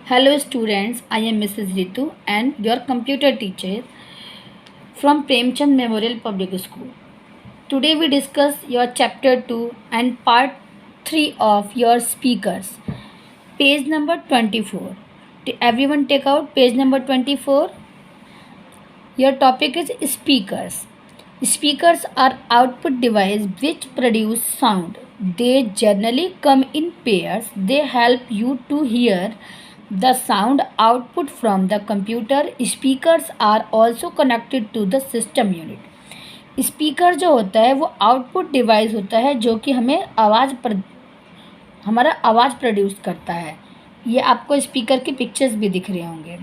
Hello students, I am Mrs. Ritu and your computer teacher from Premchand Memorial Public School. Today we discuss your chapter 2 and part 3 of your speakers. Page number 24. Everyone take out page number 24. Your topic is speakers. Speakers are output device which produce sound. They generally come in pairs. They help you to hear the sound output from the computer. Speakers are also connected to the system unit. Speaker जो होता है वो output device होता है जो कि हमें हमारा आवाज़ प्रोड्यूस करता है। ये आपको स्पीकर की पिक्चर्स भी दिख रहे होंगे।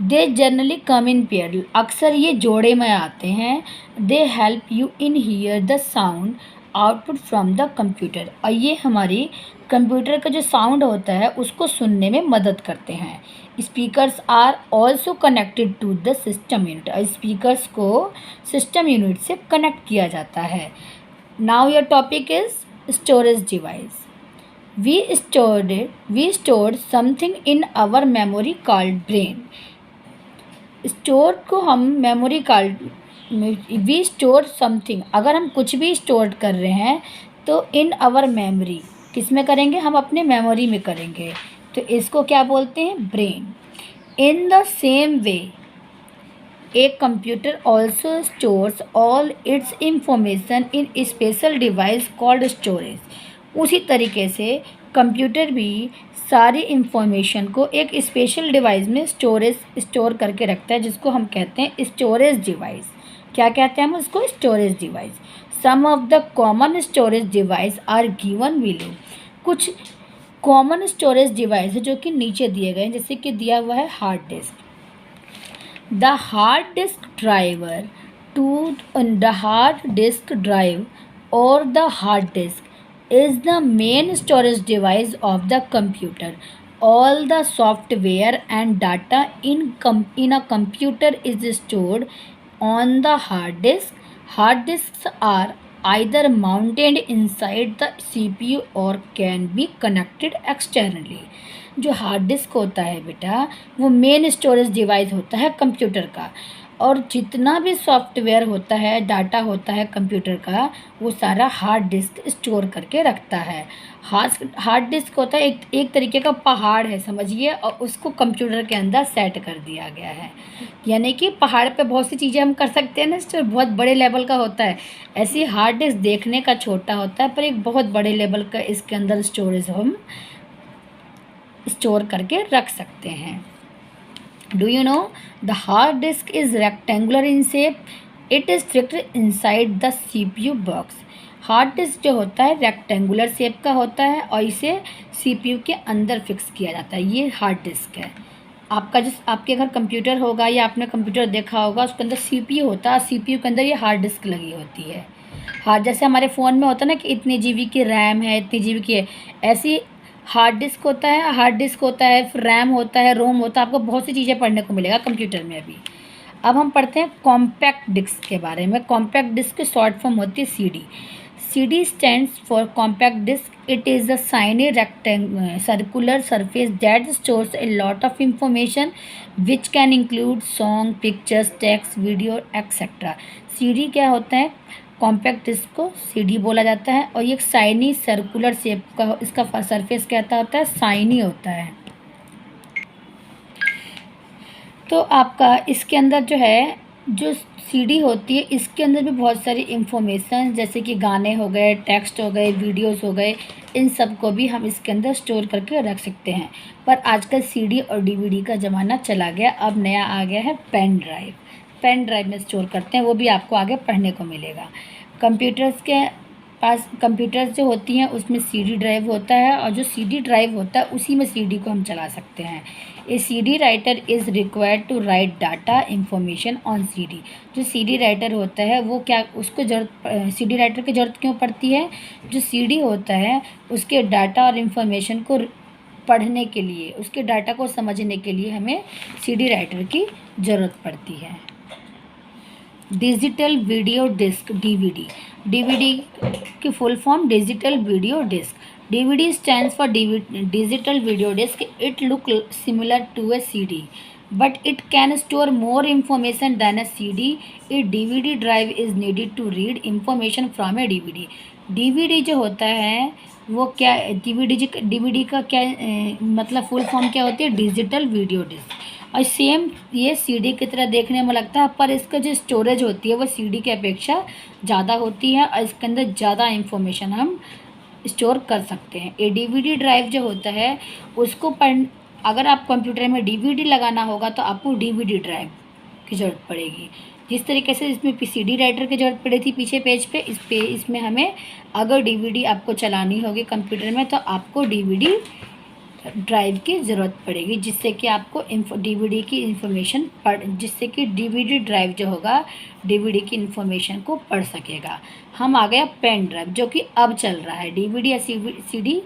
They generally come in pair, अक्सर ये जोड़े में आते हैं। They help you in here the sound output from the computer, और ये हमारी कंप्यूटर का जो साउंड होता है उसको सुनने में मदद करते हैं। Speakers are also connected to the system unit, और स्पीकर्स को सिस्टम यूनिट से कनेक्ट किया जाता है। Now your topic is storage device. We stored something in our memory called brain. Store को हम मेमोरी कार्ड में वी स्टोर समथिंग, अगर हम कुछ भी स्टोर कर रहे हैं तो इन आवर मेमोरी, किस में करेंगे? हम अपने मेमोरी में करेंगे, तो इसको क्या बोलते हैं? Brain. In the same way a computer also stores all it's information in special device called storage. उसी तरीके से कंप्यूटर भी सारी इंफॉर्मेशन को एक स्पेशल डिवाइस में स्टोर करके रखता है, जिसको हम कहते हैं स्टोरेज डिवाइस। क्या कहते हैं हम उसको? Storage device. Some of the common storage device are given below. कुछ कॉमन स्टोरेज डिवाइस है जो कि नीचे दिए गए हैं, जैसे कि दिया हुआ है hard disk. The hard disk drive और the hard disk is the main storage device of the computer. All the software and data in a computer is stored on the hard disk. Hard disks are either mounted inside the CPU or can be connected externally. जो hard disk होता है बेटा, वो main storage device होता है computer का, और जितना भी सॉफ्टवेयर होता है, डाटा होता है कंप्यूटर का, वो सारा हार्ड डिस्क स्टोर करके रखता है। हार्ड डिस्क होता है एक तरीके का पहाड़ है, समझिए, और उसको कंप्यूटर के अंदर सेट कर दिया गया है। यानी कि पहाड़ पे बहुत सी चीज़ें हम कर सकते हैं ना, जो बहुत बड़े लेवल का होता है। ऐसे हार्ड डिस्क देखने का छोटा होता है, पर एक बहुत बड़े लेवल का इसके अंदर स्टोरेज हम स्टोर करके रख सकते हैं। Do you know the hard disk is rectangular in shape? It is fixed inside the CPU box. Hard disk जो होता है रेक्टेंगुलर शेप का होता है और इसे CPU के अंदर फिक्स किया जाता है। ये हार्ड डिस्क है। आपके घर कंप्यूटर होगा या आपने कंप्यूटर देखा होगा, उसके अंदर CPU होता है, CPU के अंदर ये हार्ड डिस्क लगी होती है। जैसे हमारे फ़ोन में होता है ना कि इतने GB की रैम है, इतनी GB की है, ऐसी हार्ड डिस्क होता है, फिर रैम होता है, रोम होता है। आपको बहुत सी चीज़ें पढ़ने को मिलेगा कंप्यूटर में अभी। अब हम पढ़ते हैं कॉम्पैक्ट डिस्क के बारे में। कॉम्पैक्ट डिस्क की शॉर्ट फॉर्म होती है CD। CD stands for compact disk. It is a shiny circular surface that stores a lot of information which can include song, pictures, text, video etcetera. CD क्या होता है? Compact disc को CD बोला जाता है, और ये एक शाइनी सर्कुलर शेप का इसका सरफेस कहता होता है, शाइनी होता है। तो आपका इसके अंदर जो है, जो CD होती है, इसके अंदर भी बहुत सारी इंफॉर्मेशन, जैसे कि गाने हो गए, टेक्स्ट हो गए, वीडियोस हो गए, इन सब को भी हम इसके अंदर स्टोर करके रख सकते हैं। पर आजकल CD और DVD का ज़माना चला गया, अब नया आ गया है पेन ड्राइव। पेन ड्राइव में स्टोर करते हैं, वो भी आपको आगे पढ़ने को मिलेगा। कंप्यूटर्स जो होती हैं उसमें CD ड्राइव होता है, और जो CD ड्राइव होता है उसी में CD को हम चला सकते हैं। A CD writer is required to write data information on CD। जो CD राइटर होता है वो उसको CD राइटर की ज़रूरत क्यों पड़ती है? जो CD होता है उसके डाटा और इंफॉर्मेशन को पढ़ने के लिए, उसके डाटा को समझने के लिए हमें CD राइटर की ज़रूरत पड़ती है। डिजिटल वीडियो डिस्क, DVD की full form digital video disk. DVD stands for digital video disc. It look similar to a CD, but it can store more information than a CD. A DVD drive is needed to read information from a DVD. DVD जो होता है वो क्या, DVD का क्या मतलब full form क्या होती है, डिजिटल वीडियो डिस्क। और सेम ये सीडी की तरह देखने में लगता है, पर इसका जो स्टोरेज होती है वो सीडी की अपेक्षा ज़्यादा होती है और इसके अंदर ज़्यादा इंफॉर्मेशन हम स्टोर कर सकते हैं। ये डीवीडी ड्राइव जो होता है उसको अगर आप कंप्यूटर में डीवीडी लगाना होगा तो आपको डीवीडी ड्राइव की ज़रूरत पड़ेगी। जिस तरीके से इसमें सीडी राइटर की ज़रूरत पड़ी थी पीछे पेज पे, इसमें हमें अगर डीवीडी आपको चलानी होगी कंप्यूटर में तो आपको डीवीडी ड्राइव की ज़रूरत पड़ेगी, जिससे कि आपको डीवीडी की इंफॉर्मेशन जिससे कि डीवीडी ड्राइव जो होगा डीवीडी की इंफॉर्मेशन को पढ़ सकेगा। हम आ गया पेन ड्राइव, जो कि अब चल रहा है। डीवीडी या सीडी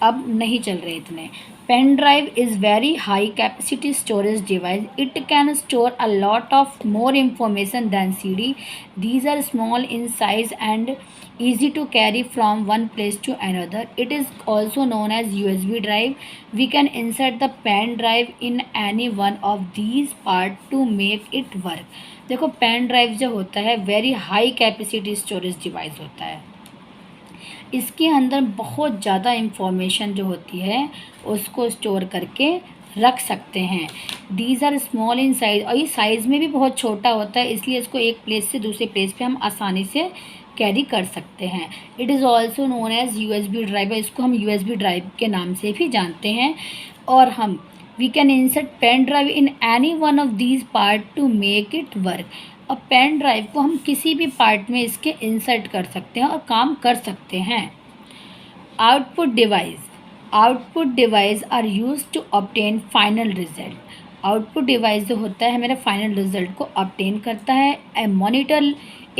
अब नहीं चल रहे इतने। Pen drive is very high capacity storage device. It can store a lot of more information than CD. These are small in size and easy to carry from one place to another. It is also known as USB drive. We can insert the pen drive in any one of these parts to make it work. देखो pen drive जो होता है very high capacity storage device होता है। इसके अंदर बहुत ज़्यादा इंफॉर्मेशन जो होती है उसको स्टोर करके रख सकते हैं। These are small in size, और ये साइज़ में भी बहुत छोटा होता है, इसलिए इसको एक प्लेस से दूसरे प्लेस पे हम आसानी से कैरी कर सकते हैं। It is also known as USB drive, इसको हम USB ड्राइव के नाम से भी जानते हैं। और हम we can insert pen drive in any one of these part to make it work. और पेन ड्राइव को हम किसी भी पार्ट में इसके इंसर्ट कर सकते हैं और काम कर सकते हैं। Output device are use to obtain final result. Output device जो होता है मेरा फाइनल रिजल्ट को ऑब्टेन करता है। A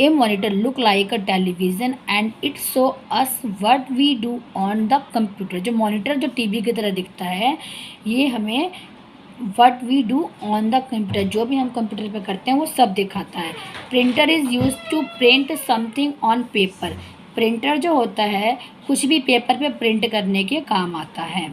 monitor look like a television and it show us what we do on the computer. जो मॉनिटर जो टीवी की तरह दिखता है, ये हमें what we do on the computer, जो भी हम कंप्यूटर पे करते हैं वो सब दिखाता है। Printer is use to print something on paper. Printer जो होता है कुछ भी पेपर पे प्रिंट करने के काम आता है।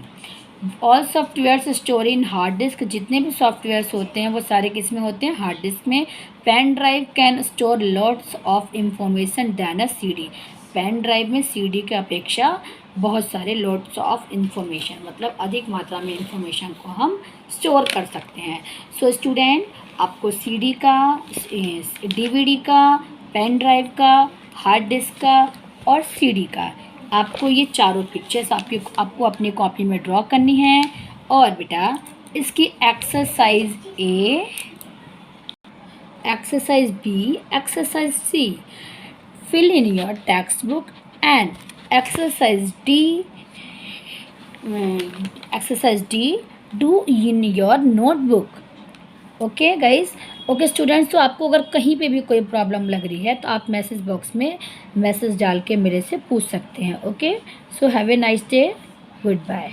All softwares store in hard disk. जितने भी सॉफ्टवेयर्स होते हैं वो सारे किस में होते हैं, हार्ड डिस्क में। Pen drive can store lots of information than a CD। Pen drive में CD की अपेक्षा बहुत सारे लॉट्स ऑफ इंफॉर्मेशन, मतलब अधिक मात्रा में इंफॉर्मेशन को हम स्टोर कर सकते हैं। सो स्टूडेंट, आपको CD का, DVD का, पेन ड्राइव का, हार्ड डिस्क का और CD का, आपको ये चारों पिक्चर्स आपको अपनी कॉपी में ड्रॉ करनी है। और बेटा इसकी exercise A, exercise B, exercise C fill in your textbook and exercise D do in your notebook. Okay guys, okay students, तो आपको अगर कहीं पे भी कोई प्रॉब्लम लग रही है तो आप मैसेज बॉक्स में मैसेज डाल के मेरे से पूछ सकते हैं। Okay, so have a nice day, good bye.